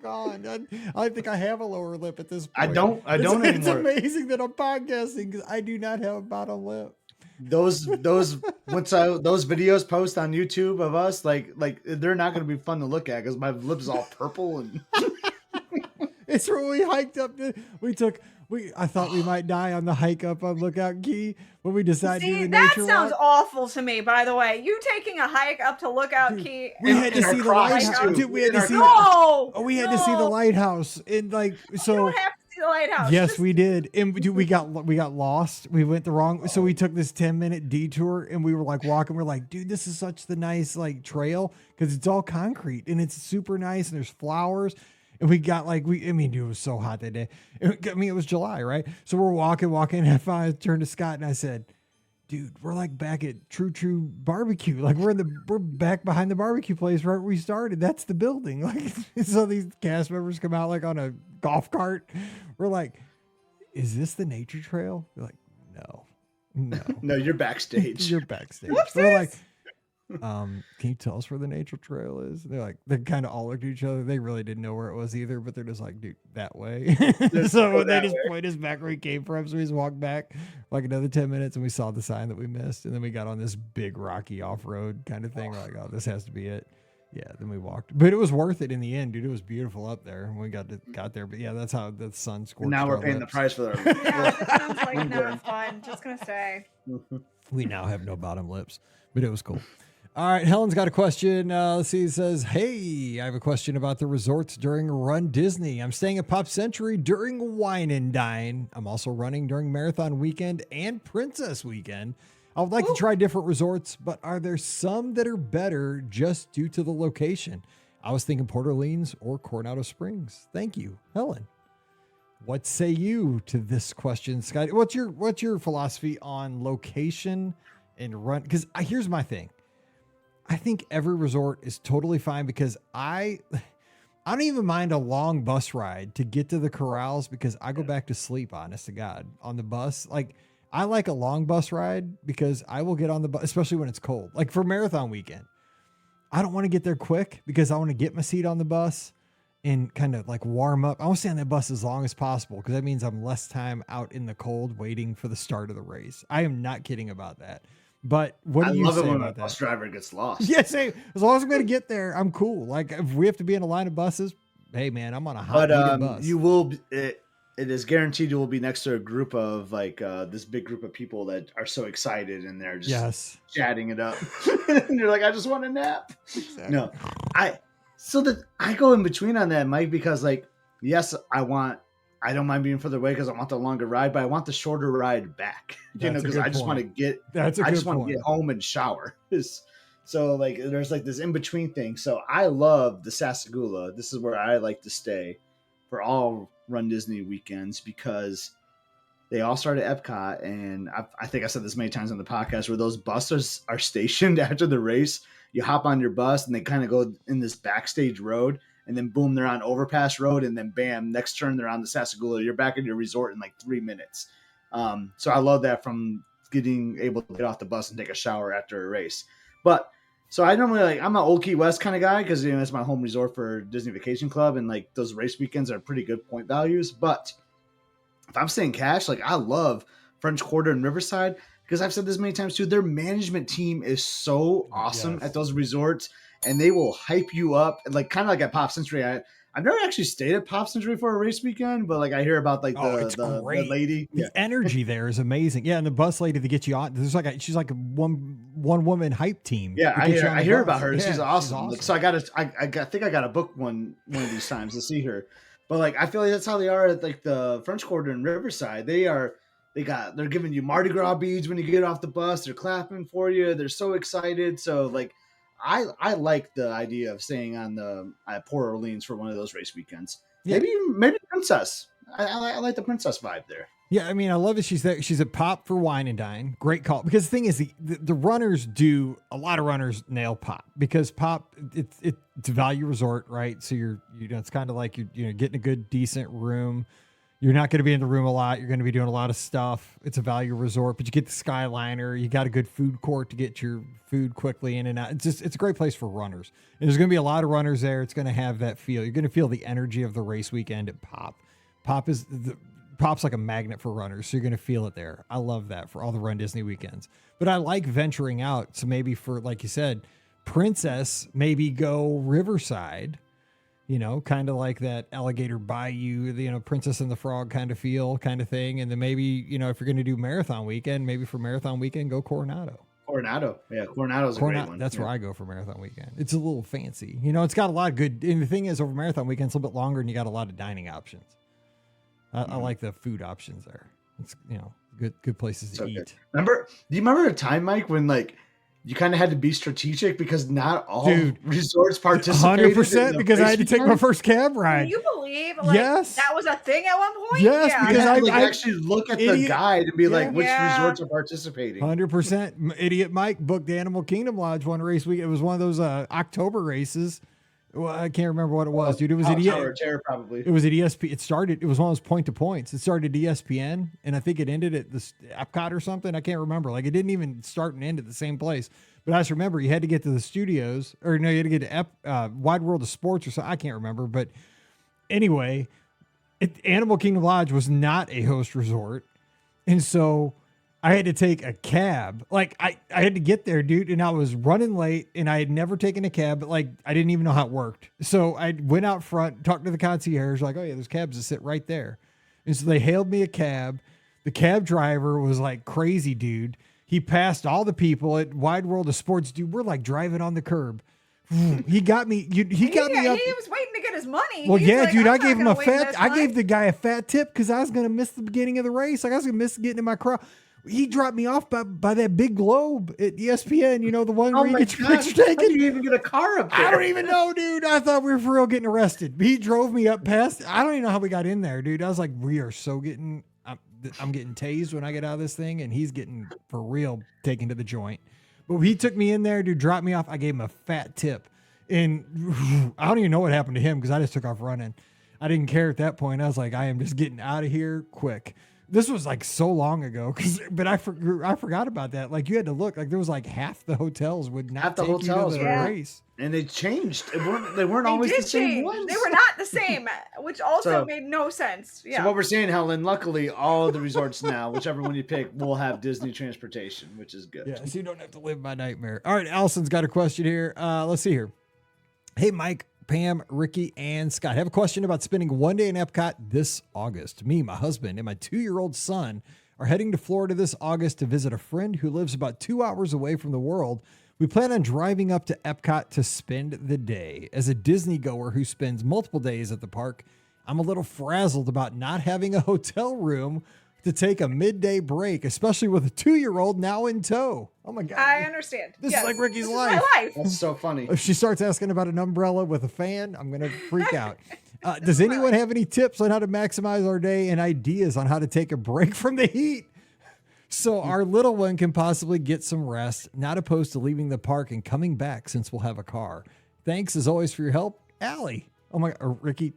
Gone. I think I have a lower lip at this point. I don't anymore. It's amazing that I'm podcasting because I do not have a bottom lip. Those videos post on YouTube of us, like they're not going to be fun to look at because my lip is all purple and. It's where we hiked up. I thought we might die on the hike up on Lookout Key when we decided to do the nature walk. That sounds awful to me, by the way. You taking a hike up to Lookout Key. We had to see the lighthouse. We had to see the lighthouse. And like, so. You don't have to see the lighthouse. Yes, we did. And dude, we got lost. We went the wrong. So we took this 10-minute detour and we were like walking. We're like, dude, this is such the nice like trail because it's all concrete and it's super nice and there's flowers. And we got dude, it was so hot that day. It was July, right? So we're walking. And I finally turned to Scott and I said, dude, we're like back at True Barbecue. Like we're back behind the barbecue place right where we started. That's the building. Like, so these cast members come out like on a golf cart. We're like, is this the nature trail? They're like, no. No, you're backstage. You're backstage. We're like, can you tell us where the nature trail is? And they're like, they kind of all looked at each other. They really didn't know where it was either, but they're just like, dude, that way. So they just point us back where we came from. So we just walked back like another 10 minutes and we saw the sign that we missed. And then we got on this big rocky off-road kind of thing. We're like, oh, this has to be it. Yeah, then we walked. But it was worth it in the end, dude. It was beautiful up there. And we got there. But yeah, that's how the sun scorched. Now we're our paying lips. the price for the Yeah, sounds like not fun. Just gonna say. We now have no bottom lips, but it was cool. All right, Helen's got a question. Let's see. It says, hey, I have a question about the resorts during Run Disney. I'm staying at Pop Century during Wine and Dine. I'm also running during Marathon Weekend and Princess Weekend. I would like to try different resorts, but are there some that are better just due to the location? I was thinking Port Orleans or Coronado Springs. Thank you, Helen. What say you to this question, Scott? What's your philosophy on location and run? Because here's my thing. I think every resort is totally fine because I don't even mind a long bus ride to get to the corrals because I go back to sleep, honest to God, on the bus. Like, I like a long bus ride because I will get on the bus, especially when it's cold. Like for Marathon Weekend, I don't want to get there quick because I want to get my seat on the bus and kind of like warm up. I want to stay on that bus as long as possible because that means I'm less time out in the cold waiting for the start of the race. I am not kidding about that. But what do you say when about a bus that? driver gets lost. Yeah, same. As long as I'm going to get there, I'm cool. Like if we have to be in a line of buses, hey man, I'm on a hot bus. You will. It is guaranteed you will be next to a group of like this big group of people that are so excited and they're just chatting it up. And you're like, I just want a nap. Exactly. No, I go in between on that, Mike, because like, yes, I don't mind being further away because I want the longer ride, but I want the shorter ride back. Because I just want to get. I just want to get home and shower. So like, there's like this in between thing. So I love the Sassagoula. This is where I like to stay for all Run Disney weekends because they all start at Epcot, and I think I said this many times on the podcast where those buses are stationed after the race. You hop on your bus and they kind of go in this backstage road. And then boom, they're on Overpass Road, and then bam, next turn they're on the Sassagoula. You're back at your resort in like 3 minutes. So I love that from getting able to get off the bus and take a shower after a race. But so I normally I'm an Old Key West kind of guy because it's my home resort for Disney Vacation Club, and like those race weekends are pretty good point values. But if I'm staying cash, like I love French Quarter and Riverside because I've said this many times too. Their management team is so awesome at those resorts. And they will hype you up, like kind of like at Pop Century. I've never actually stayed at Pop Century for a race weekend, but like I hear about like the lady. The energy there is amazing. Yeah, and the bus lady to get you on. There's like she's like a one woman hype team. Yeah, I hear about her. Yeah, she's awesome. Like, so I think I got to book one of these times to see her. But like I feel like that's how they are at like the French Quarter in Riverside. They're giving you Mardi Gras beads when you get off the bus. They're clapping for you. They're so excited. So like. I like the idea of staying on at Port Orleans for one of those race weekends. Yeah. Maybe Princess. I like the Princess vibe there. Yeah, I mean, I love that she's there. She's at Pop for Wine and Dine. Great call. Because the thing is, the runners do a lot of runners nail Pop because Pop it's a value resort, right? So it's kind of like you're getting a good decent room. You're not going to be in the room a lot. You're going to be doing a lot of stuff. It's a value resort, but you get the Skyliner. You got a good food court to get your food quickly in and out. It's a great place for runners. And there's going to be a lot of runners there. It's going to have that feel. You're going to feel the energy of the race weekend at Pop. Pop's like a magnet for runners, so you're going to feel it there. I love that for all the Run Disney weekends. But I like venturing out. So maybe for, like you said, Princess, maybe go Riverside. Kind of like that Alligator Bayou, Princess and the Frog kind of feel kind of thing. And then maybe, if you're going to do Marathon Weekend, maybe for Marathon Weekend, go Coronado. Yeah, Coronado's a great one. That's where I go for Marathon Weekend. It's a little fancy. It's got a lot of good, and the thing is over Marathon Weekend, it's a little bit longer and you got a lot of dining options. I like the food options there. It's, good places to eat. Good. Do you remember a time, Mike, when like you kind of had to be strategic because not all Dude, resorts participated. 100% because I had to take my first cab ride. Can you believe that was a thing at one point? Yes, yeah. because I actually look at the guide and be like, which resorts are participating? 100%. Idiot Mike booked the Animal Kingdom Lodge one race week. It was one of those October races. Well, I can't remember what it was, dude. It was probably. It was at ESPN. It was one of those point to points. It started at ESPN, and I think it ended at the Epcot or something. I can't remember. Like, it didn't even start and end at the same place. But I just remember you had to get to the studios, or no, you had to get to Wide World of Sports or something. I can't remember. But anyway, Animal Kingdom Lodge was not a host resort, and so I had to take a cab. Like, I had to get there, dude, and I was running late, and I had never taken a cab, but, like, I didn't even know how it worked. So I went out front, talked to the concierge, like, oh, yeah, there's cabs that sit right there. And so they hailed me a cab. The cab driver was, like, crazy, dude. He passed all the people at Wide World of Sports. Dude, we're, like, driving on the curb. He got me. He got me up. He was waiting to get his money. Well, He's yeah, like, dude, I'm I not gave him gonna a wait fat. this I line. gave the guy a fat tip because I was going to miss the beginning of the race. Like, I was going to miss getting in my crowd. He dropped me off by that big globe at ESPN, the one where you get your picture taken. How did you even get a car up there? I don't even know, dude. I thought we were for real getting arrested. He drove me up past. I don't even know how we got in there, dude. I was like, we are so getting, I'm getting tased when I get out of this thing, and he's getting for real taken to the joint. But he took me in there, dude, dropped me off. I gave him a fat tip. And I don't even know what happened to him because I just took off running. I didn't care at that point. I was like, I am just getting out of here quick. This was like so long ago, but I forgot about that. Like, you had to look, like, there was like half the hotels would not take you to the race. And they changed. They weren't always the same ones. They were not the same, which also made no sense. Yeah. So what we're saying, Helen, luckily all of the resorts now, whichever one you pick, will have Disney transportation, which is good. Yeah, so you don't have to live my nightmare. All right, Allison's got a question here. Let's see here. Hey, Mike, Pam, Ricky, and Scott. I have a question about spending one day in Epcot this August. Me, my husband, and my 2-year-old son are heading to Florida this August to visit a friend who lives about 2 hours away from the world. We plan on driving up to Epcot to spend the day. As a Disney goer who spends multiple days at the park, I'm a little frazzled about not having a hotel room to take a midday break, especially with a 2-year-old now in tow. Oh my God. I understand. This is like Ricky's life. My life. That's so funny. If she starts asking about an umbrella with a fan, I'm going to freak out. Does anyone have any tips on how to maximize our day and ideas on how to take a break from the heat so our little one can possibly get some rest, not opposed to leaving the park and coming back since we'll have a car? Thanks as always for your help, Allie. Oh my, Ricky.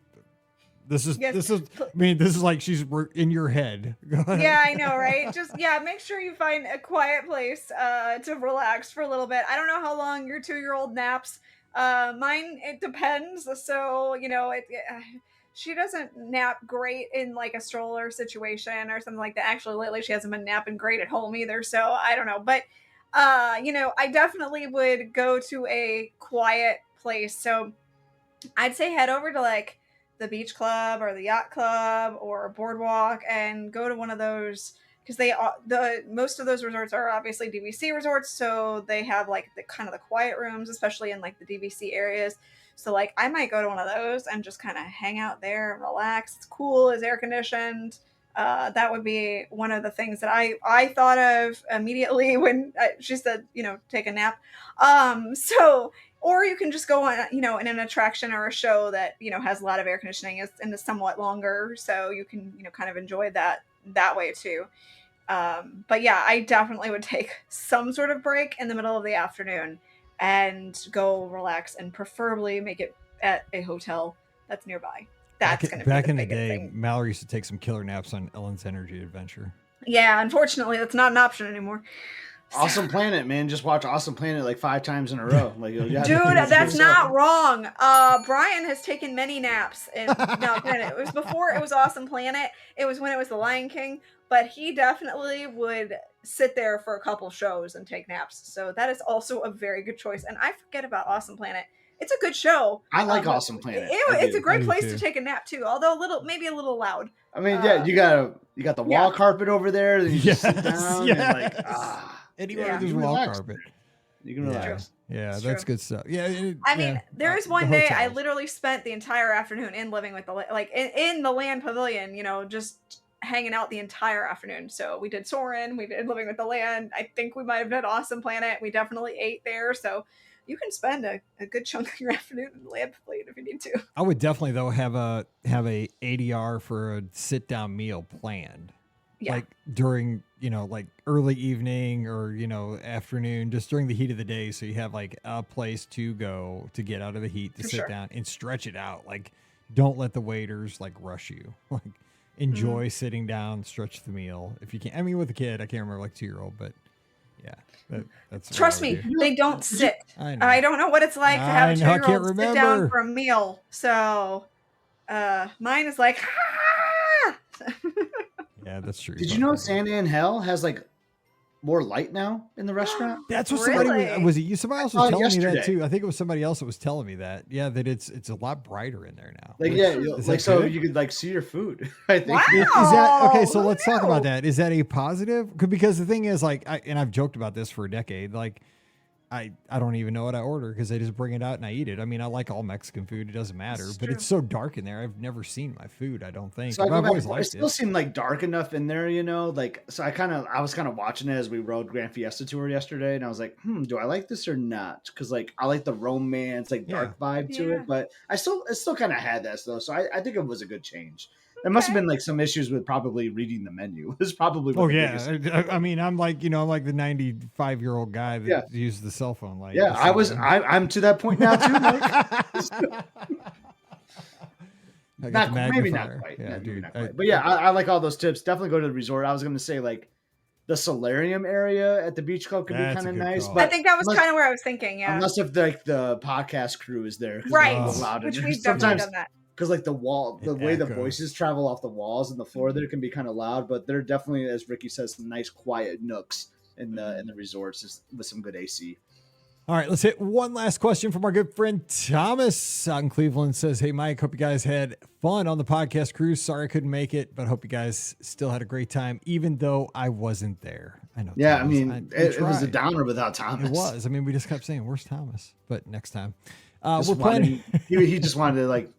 This is like she's in your head. Yeah, I know, right? Just, make sure you find a quiet place to relax for a little bit. I don't know how long your 2-year-old naps. Mine, it depends. So, she doesn't nap great in like a stroller situation or something like that. Actually, lately she hasn't been napping great at home either. So I don't know. But, I definitely would go to a quiet place. So I'd say head over to like the beach club or the yacht club or a boardwalk and go to one of those, because most of those resorts are obviously DVC resorts, so they have like the kind of the quiet rooms, especially in like the DVC areas. So like I might go to one of those and just kind of hang out there and relax. It's cool, it's air conditioned. That would be one of the things that I thought of immediately when she said, take a nap. Or you can just go on, in an attraction or a show that, has a lot of air conditioning and is somewhat longer. So you can, kind of enjoy that way too. But yeah, I definitely would take some sort of break in the middle of the afternoon and go relax, and preferably make it at a hotel that's nearby. That's going to be back the in the biggest day. thing. Mallory used to take some killer naps on Ellen's Energy Adventure. Yeah, unfortunately, that's not an option anymore. Awesome Planet, man. Just watch Awesome Planet like 5 times in a row. Like, Dude, that's not wrong. Brian has taken many naps. Granted, it was before it was Awesome Planet. It was when it was The Lion King. But he definitely would sit there for a couple shows and take naps. So that is also a very good choice. And I forget about Awesome Planet. It's a good show. I like Awesome Planet. It's a great place to take a nap too, although maybe a little loud. I mean, you got the wall carpet over there. Then you just sit down and like anywhere there's wall carpet. You can relax. Yeah, that's good stuff. Yeah, I mean, there was one day I literally spent the entire afternoon in Living with the in the Land Pavilion, just hanging out the entire afternoon. So we did Soarin', we did Living with the Land. I think we might have done Awesome Planet. We definitely ate there. So you can spend a good chunk of your afternoon in the Lamp Fleet if you need to. I would definitely though have a ADR for a sit down meal planned. Yeah. Like during, like early evening or, afternoon, just during the heat of the day. So you have like a place to go to get out of the heat, to For sit sure. down and stretch it out. Like, don't let the waiters like rush you. Like, enjoy sitting down, stretch the meal if you can. I mean, with a kid, I can't remember, like 2-year-old, but yeah, that's what Trust I would me, do. they don't sit. I know. I don't know what it's like to have a I know, I can't 2-year-old sit down remember. for a meal. So mine is like, ah! Yeah, that's true. Did you know Santa in Hell has like more light now in the restaurant? That's what Really? somebody was it you? Somebody else I saw was it telling me that yesterday. too. I think it was somebody else that was telling me that. Yeah, that it's a lot brighter in there now. Like Which- yeah, is like that so good? you could like see your food. I think. Wow. Is that okay? So Oh, let's talk no. about that. Is that a positive? Because the thing is, like, and I've joked about this for a decade. Like, I don't even know what I order because they just bring it out and I eat it. I mean, I like all Mexican food; it doesn't matter. That's But true. it's so dark in there. I've never seen my food. I don't think. So I But go I've back, always it liked still it. seemed like dark enough in there, like so I was kind of watching it as we rode Grand Fiesta Tour yesterday, and I was like, do I like this or not? Because like I like the romance, like dark vibe to Yeah. it, but it still kind of had that though. So I think it was a good change. There must have been like some issues with probably reading the menu. It's probably what Oh the yeah, biggest- I mean, I'm like I'm like the 95-year-old guy that Yeah. uses the cell phone. Like, yeah. I'm to that point now too. Mike. I got the Maybe magnifier. not quite. Yeah, Maybe dude. not quite. But yeah, I like all those tips. Definitely go to the resort. I was going to say like the solarium area at the beach club could be That's kind a of good nice. call. But I think that was unless- kind of where I was thinking. Yeah. Unless if like the podcast crew is there, 'cause Right. they're allowed in Which there. we've definitely done that. Because like the It way the echoes. voices travel off the walls and the floor there can be kind of loud. But there are definitely, as Ricky says, some nice quiet nooks in the resorts just with some good AC. All right, let's hit one last question from our good friend Thomas out in Cleveland. Says, "Hey Mike, hope you guys had fun on the podcast cruise. Sorry I couldn't make it, but hope you guys still had a great time, even though I wasn't there." I know. Yeah, Thomas, I mean, we it was a tried. downer without Thomas. It was. I mean, we just kept saying, "Where's Thomas?" But next time, Just we're planning. he just wanted to like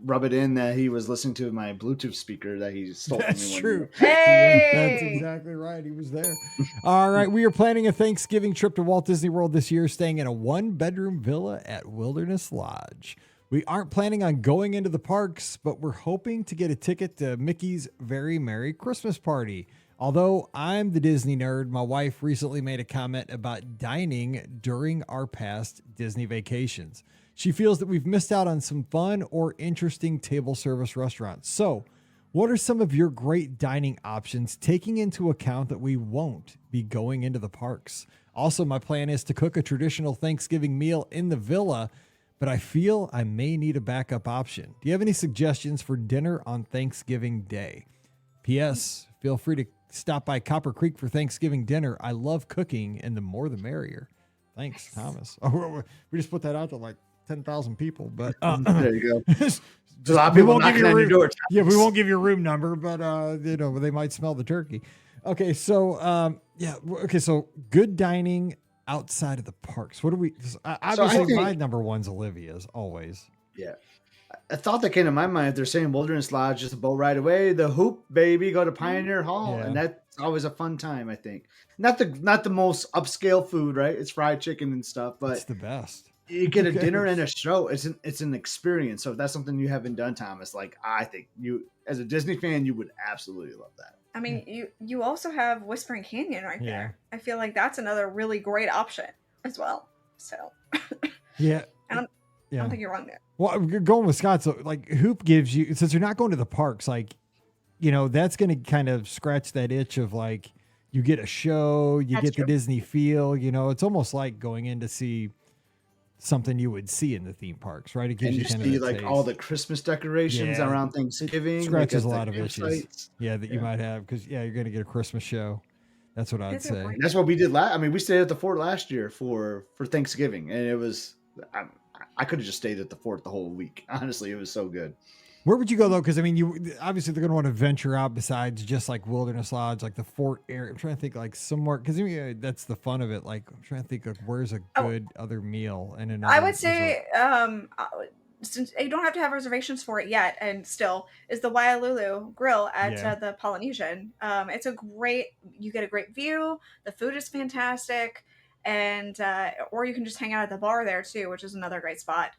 rub it in that he was listening to my Bluetooth speaker that he stole from me. That's one true. year. Hey! That's exactly right. He was there. All right. We are planning a Thanksgiving trip to Walt Disney World this year, staying in a 1-bedroom villa at Wilderness Lodge. We aren't planning on going into the parks, but we're hoping to get a ticket to Mickey's Very Merry Christmas Party. Although I'm the Disney nerd, my wife recently made a comment about dining during our past Disney vacations. She feels that we've missed out on some fun or interesting table service restaurants. So, what are some of your great dining options, taking into account that we won't be going into the parks? Also, my plan is to cook a traditional Thanksgiving meal in the villa, but I feel I may need a backup option. Do you have any suggestions for dinner on Thanksgiving Day? P.S. Feel free to stop by Copper Creek for Thanksgiving dinner. I love cooking, and the more the merrier. Thanks, Thomas. Oh, we just put that out to like 10,000 people, but There you go. just- A lot of we people won't give knocking you a on your room- door. Yeah, we won't give you a room number, but they might smell the turkey. Okay, so okay, so good dining outside of the parks. What do we? Obviously, think- my number one's Olivia's always. Yeah. A thought that came to my mind, if they're saying Wilderness Lodge, just a boat ride away, the Hoop, baby, go to Pioneer Hall. Yeah. And that's always a fun time, I think. Not the most upscale food, right? It's fried chicken and stuff, It's but the best. you get a Okay. dinner and a show. It's an experience. So if that's something you haven't done, Thomas, like I think you as a Disney fan, you would absolutely love that. I mean, you also have Whispering Canyon right Yeah. there. I feel like that's another really great option as well. So Yeah. I don't- I Yeah. don't think you're wrong there. Well, you're going with Scott. So, like, Hoop gives you, since you're not going to the parks, like, that's going to kind of scratch that itch of like, you get a show, you That's get true. the Disney feel. It's almost like going in to see something you would see in the theme parks, right? It gives And you you kind see of that like taste. all the Christmas decorations Yeah. around Thanksgiving. Scratches like, a at lot the of itches. campsites. that you Yeah. might have because you're going to get a Christmas show. That's what I'd It's a say. great- And that's what we did last. I mean, we stayed at the fort last year for Thanksgiving, and it was. I could have just stayed at the fort the whole week. Honestly, it was so good. Where would you go though? Because I mean, you obviously they're going to want to venture out besides just like Wilderness Lodge, like the fort area. I'm trying to think like somewhere because that's the fun of it. Like I'm trying to think of where's a Oh. good other meal and another. I would say since you don't have to have reservations for it yet, and still is the Waialulu Grill at the Polynesian. It's you get a great view. The food is fantastic, and or you can just hang out at the bar there too, which is another great spot.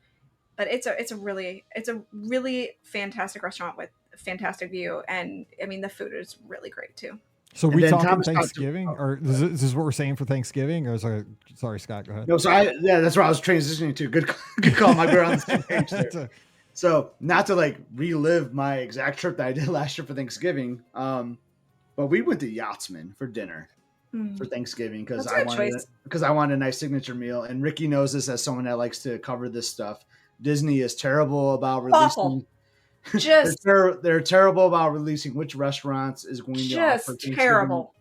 But it's a really fantastic restaurant with a fantastic view, and I mean the food is really great too. So we talking Thanksgiving, or is this what we're saying for Thanksgiving? Or sorry, Scott, go ahead. No, so that's where I was transitioning to. Good call, Mike. We're on the same page there. So not to like relive my exact trip that I did last year for Thanksgiving, but we went to Yachtsman for dinner for Thanksgiving because I wanted a nice signature meal. And Ricky knows this as someone that likes to cover this stuff. Disney is terrible about releasing. Awful. Just they're terrible about releasing which restaurants is going to offer just terrible.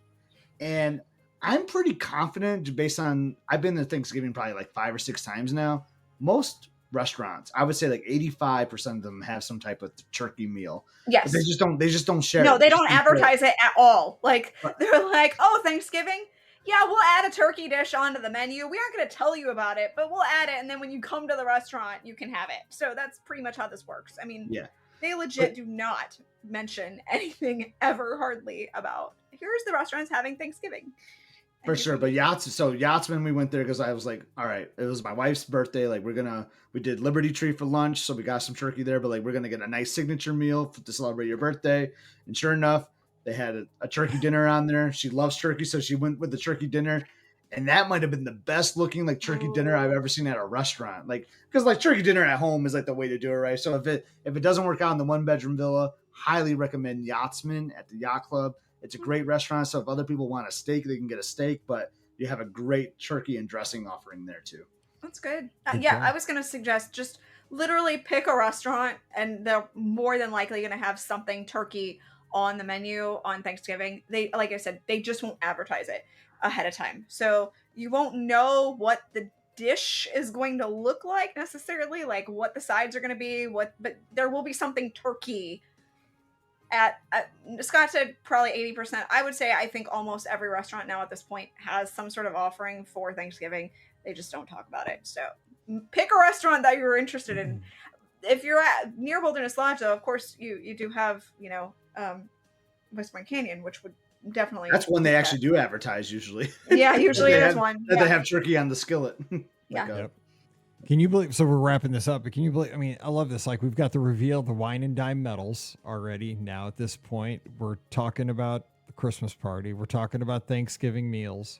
And I'm pretty confident based on I've been to Thanksgiving probably like 5 or 6 times now. Most restaurants, I would say like 85% of them have some type of turkey meal. Yes. But they just don't share. No, they don't advertise it at all. Like they're like, oh, Thanksgiving? Yeah, we'll add a turkey dish onto the menu. We aren't going to tell you about it, but we'll add it. And then when you come to the restaurant, you can have it. So that's pretty much how this works. I mean, they legit do not mention anything ever hardly about here's the restaurants having Thanksgiving. For sure. But Yachtsman, we went there because I was like, all right, it was my wife's birthday. Like we did Liberty Tree for lunch. So we got some turkey there, but like, we're going to get a nice signature meal to celebrate your birthday. And sure enough, they had a turkey dinner on there. She loves turkey. So she went with the turkey dinner. And that might have been the best looking like turkey dinner I've ever seen at a restaurant. Like, because like turkey dinner at home is like the way to do it, right? So if it doesn't work out in the 1-bedroom villa, highly recommend Yachtsman at the Yacht Club. It's a great restaurant. So if other people want a steak, they can get a steak, but you have a great turkey and dressing offering there too. That's good. I was going to suggest just literally pick a restaurant and they're more than likely going to have something turkey on the menu on Thanksgiving. They, like I said, they just won't advertise it ahead of time. So you won't know what the dish is going to look like necessarily, like what the sides are going to be, but there will be something turkey at Scott said probably 80%. I would say I think almost every restaurant now at this point has some sort of offering for Thanksgiving. They just don't talk about it. So pick a restaurant that you're interested in. If you're near Wilderness Lodge, though, of course you do have, West Point Canyon, which would definitely. That's one they actually do advertise usually. Yeah, usually it is one. They have turkey on the skillet. Yep. Can you believe, so we're wrapping this up, but can you believe, I mean, I love this. Like we've got the reveal of the wine and dime medals already. Now at this point, we're talking about the Christmas party. We're talking about Thanksgiving meals.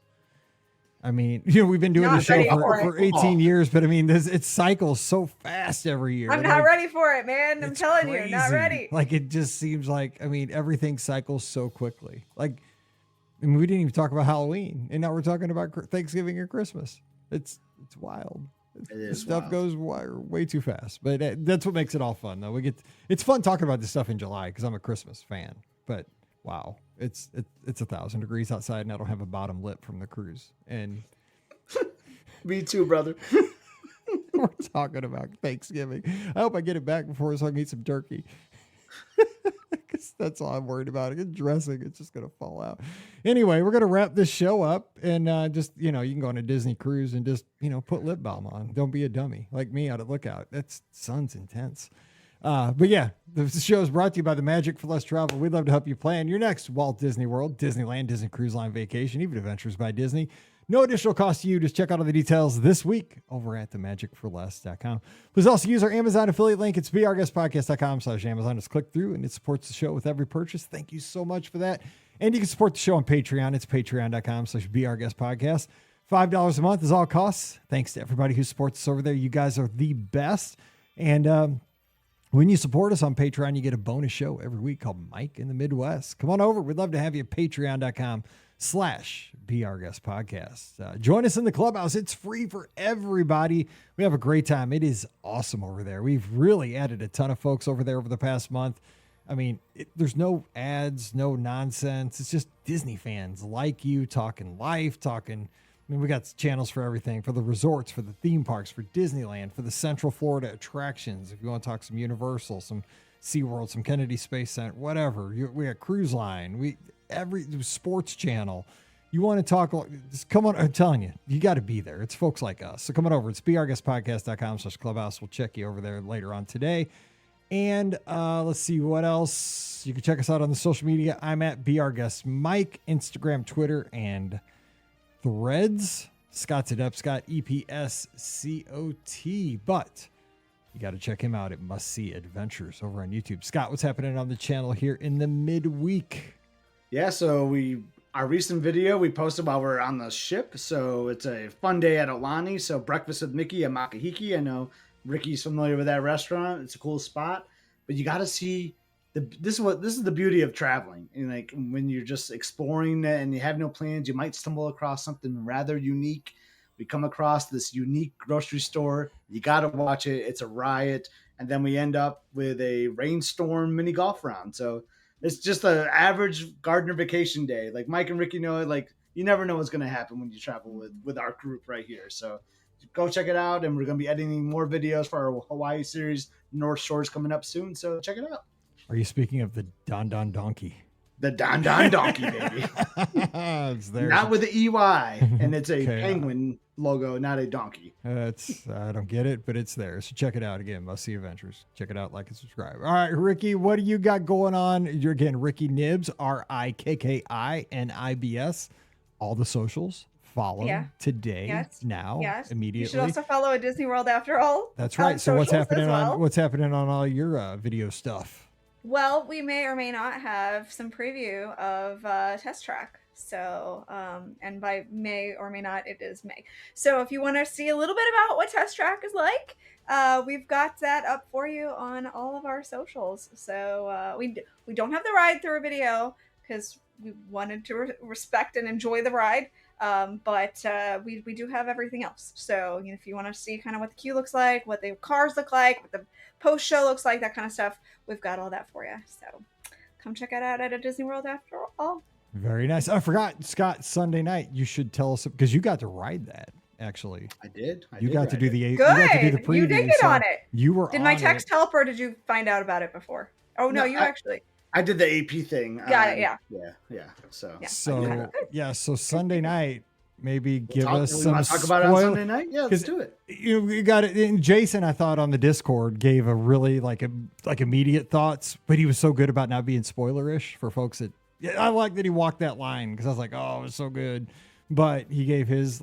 I mean, we've been doing the show for 18 years, but I mean, it cycles so fast every year. I'm not ready for it, man. I'm telling you, not ready. Like, it just seems like, I mean, everything cycles so quickly. Like, I mean, we didn't even talk about Halloween, and now we're talking about Thanksgiving or Christmas. It's wild. Stuff goes way too fast, but that's what makes it all fun, though. It's fun talking about this stuff in July because I'm a Christmas fan, but wow, it's 1,000 degrees outside and I don't have a bottom lip from the cruise. And me too, brother. We're talking about Thanksgiving. I hope I get it back before so I can eat some turkey. Because that's all I'm worried about. It's dressing. It's just going to fall out. Anyway, we're going to wrap this show up and just, you can go on a Disney cruise and just, put lip balm on. Don't be a dummy like me out of Lookout. That sun's intense. But yeah, the show is brought to you by the Magic for Less Travel. We'd love to help you plan your next Walt Disney World, Disneyland, Disney Cruise Line vacation, even Adventures by Disney. No additional cost to you. Just check out all the details this week over at themagicforless.com. Please also use our Amazon affiliate link. It's beourguestpodcast.com/Amazon. Just click through and it supports the show with every purchase. Thank you so much for that. And you can support the show on Patreon. It's patreon.com/beourguestpodcast. $5 a month is all costs. Thanks to everybody who supports us over there. You guys are the best. And, when you support us on Patreon, you get a bonus show every week called Mike in the Midwest. Come on over. We'd love to have you at patreon.com/beourguestpodcast. Join us in the clubhouse. It's free for everybody. We have a great time. It is awesome over there. We've really added a ton of folks over there over the past month. I mean, there's no ads, no nonsense. It's just Disney fans like you talking life, we got channels for everything, for the resorts, for the theme parks, for Disneyland, for the Central Florida attractions. If you want to talk some Universal, some SeaWorld, some Kennedy Space Center, whatever. We got Cruise Line, every sports channel. you want to talk, just come on. I'm telling you, you got to be there. It's folks like us. So come on over. It's beourguestpodcast.com/clubhouse. We'll check you over there later on today. And let's see what else. You can check us out on the social media. I'm at beourguestmike, Instagram, Twitter, and Threads. Scott's at Scott, EPSCOT. But you got to check him out at Must See Adventures over on YouTube. Scott, what's happening on the channel here in the midweek? Yeah, so our recent video we posted while we're on the ship. So it's a fun day at Aulani. So breakfast with Mickey at Makahiki. I know Ricky's familiar with that restaurant. It's a cool spot, but you got to see this is the beauty of traveling. And like when you're just exploring and you have no plans, you might stumble across something rather unique. We come across this unique grocery store. You got to watch it. It's a riot. And then we end up with a rainstorm mini golf round. So it's just an average Gardner vacation day. Like Mike and Ricky know it. Like you never know what's going to happen when you travel with our group right here. So go check it out. And we're going to be editing more videos for our Hawaii series. North Shore's coming up soon. So check it out. Are you speaking of the Don Don Donkey? The Don Don Donkey, baby. It's there. Not with the EY. And it's a penguin logo, not a donkey. I don't get it, but it's there. So check it out again. Must See Adventures. Check it out, like and subscribe. All right, Ricky, what do you got going on? You're again Ricky Nibs, RIKKINIBS. All the socials. Follow today, now, immediately. You should also follow a Disney World After All. That's right. So what's happening on all your video stuff? Well, we may or may not have some preview of Test Track. So, and by may or may not, it is May. So if you want to see a little bit about what Test Track is like, we've got that up for you on all of our socials. So we don't have the ride through a video because we wanted to respect and enjoy the ride. But we do have everything else. So if you want to see kind of what the queue looks like, what the cars look like, what the post show looks like, that kind of stuff, we've got all that for you. So come check it out at a Disney World After All. Very nice. I forgot, Scott, Sunday night, you should tell us, because you got to ride that, actually. I did. You got to do the preview. You did get on it. You were Did my text help, or did you find out about it before? Oh, no, actually. I did the AP thing. Got it, yeah. Yeah. So Sunday night, maybe give us some talk about it on Sunday night. Yeah, let's do it. You got it. And Jason, I thought on the Discord gave a really like immediate thoughts, but he was so good about not being spoilerish for folks that. Yeah, I like that he walked that line because I was like, oh, it was so good. But he gave his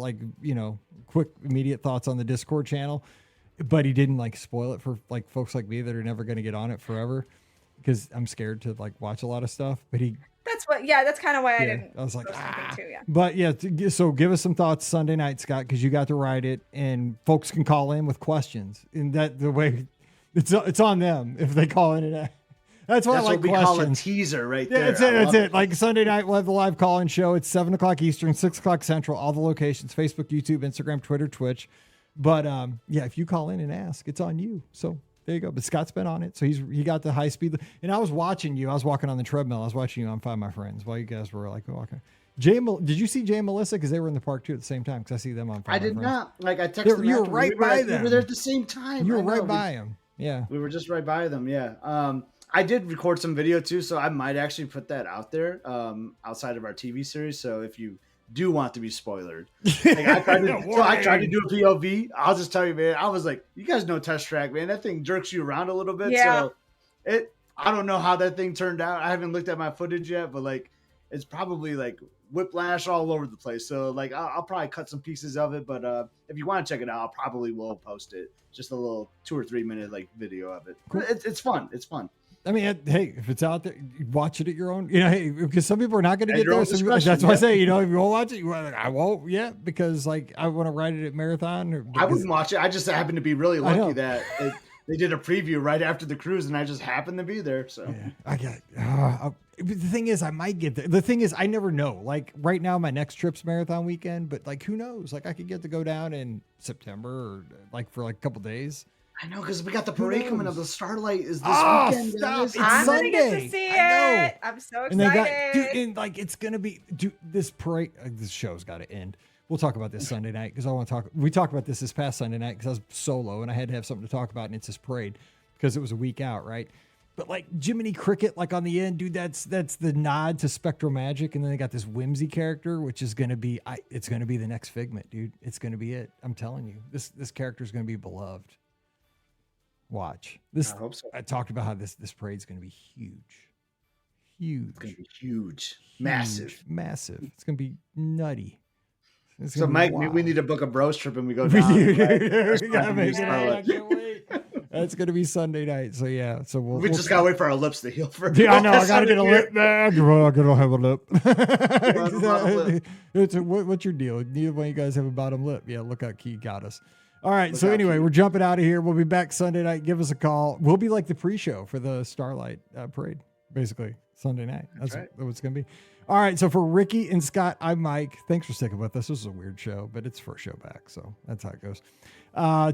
quick immediate thoughts on the Discord channel, but he didn't spoil it for folks like me that are never going to get on it forever because I'm scared to watch a lot of stuff. But that's kind of why I didn't. I was like, too, yeah. But yeah, so give us some thoughts Sunday night, Scott, because you got to ride it, and folks can call in with questions. And that the way it's on them if they call in and. That's why I like what we questions. Call a teaser right there. That's it. Like Sunday night, we'll have the live call-in show. It's 7:00 Eastern, 6:00 Central. All the locations: Facebook, YouTube, Instagram, Twitter, Twitch. But if you call in and ask, it's on you. So there you go. But Scott's been on it, so he got the high speed. And I was watching you. I was walking on the treadmill. I was watching you on Find My Friends while you guys were walking. Did you see Jay and Melissa? Because they were in the park too at the same time. Because I see them on Find My Friends. I did not. I texted them. You were right by them. We were there at the same time. You were right by them. Yeah. We were just right by them. Yeah. I did record some video too, so I might actually put that out there outside of our TV series. So if you do want to be spoilered, I tried to do a POV. I'll just tell you, man, I was like, you guys know Test Track, man. That thing jerks you around a little bit. Yeah. So I don't know how that thing turned out. I haven't looked at my footage yet, but it's probably whiplash all over the place. So I'll probably cut some pieces of it, but if you want to check it out, I'll probably will post it. Just a little 2 or 3 minute video of it. Cool. It's fun. It's fun. I mean, hey, if it's out there, watch it at your own. Hey, because some people are not going to get there. So that's why I say, if you won't watch it, I won't yet because I want to ride it at Marathon. I wouldn't watch it. I just happen to be really lucky that they did a preview right after the cruise, and I just happened to be there. So I got. The thing is, I might get there. The thing is, I never know. Right now, my next trip's Marathon weekend, but who knows? I could get to go down in September or for a couple days. I know, because we got the parade coming up. The Starlight is this weekend. Stop. It's I'm Sunday. Gonna get to see it. I'm so excited. And it's gonna be this parade. This show's got to end. We'll talk about this Sunday night because I want to talk. We talked about this past Sunday night because I was solo and I had to have something to talk about, and it's this parade because it was a week out, right? But like Jiminy Cricket, like on the end, dude, that's the nod to Spectral Magic, and then they got this Whimsy character, which is gonna be it's gonna be the next Figment, dude. It's gonna be it. I'm telling you, this character is gonna be beloved. Watch this. I hope so. I talked about how this parade's gonna be huge. It's gonna be huge. Massive. It's gonna be nutty. So Mike, we need to book a bros trip and we go We down. do. Right? We gotta make it happen. I can't wait. That's gonna be Sunday night. So yeah. So we just gotta wait for our lips to heal first. Yeah, I know. I gotta get a lip. I gotta have a lip. What's your deal? Neither one of you guys have a bottom lip. Yeah, look how Key got us. All right. So anyway, we're jumping out of here. We'll be back Sunday night. Give us a call. We'll be like the pre-show for the Starlight Parade, basically Sunday night. That's right. what it's gonna be. All right. So for Ricky and Scott, I'm Mike. Thanks for sticking with us. This is a weird show, but it's first show back, so that's how it goes.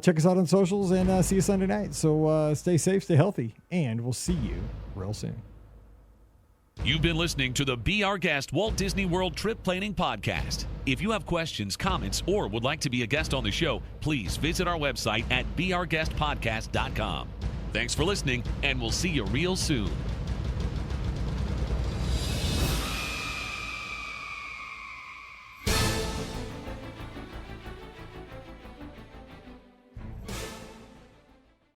Check us out on socials and see you Sunday night. So stay safe, stay healthy, and we'll see you real soon. You've been listening to the Be Our Guest Walt Disney World Trip Planning Podcast. If you have questions, comments, or would like to be a guest on the show, please visit our website at beourguestpodcast.com. Thanks for listening, and we'll see you real soon.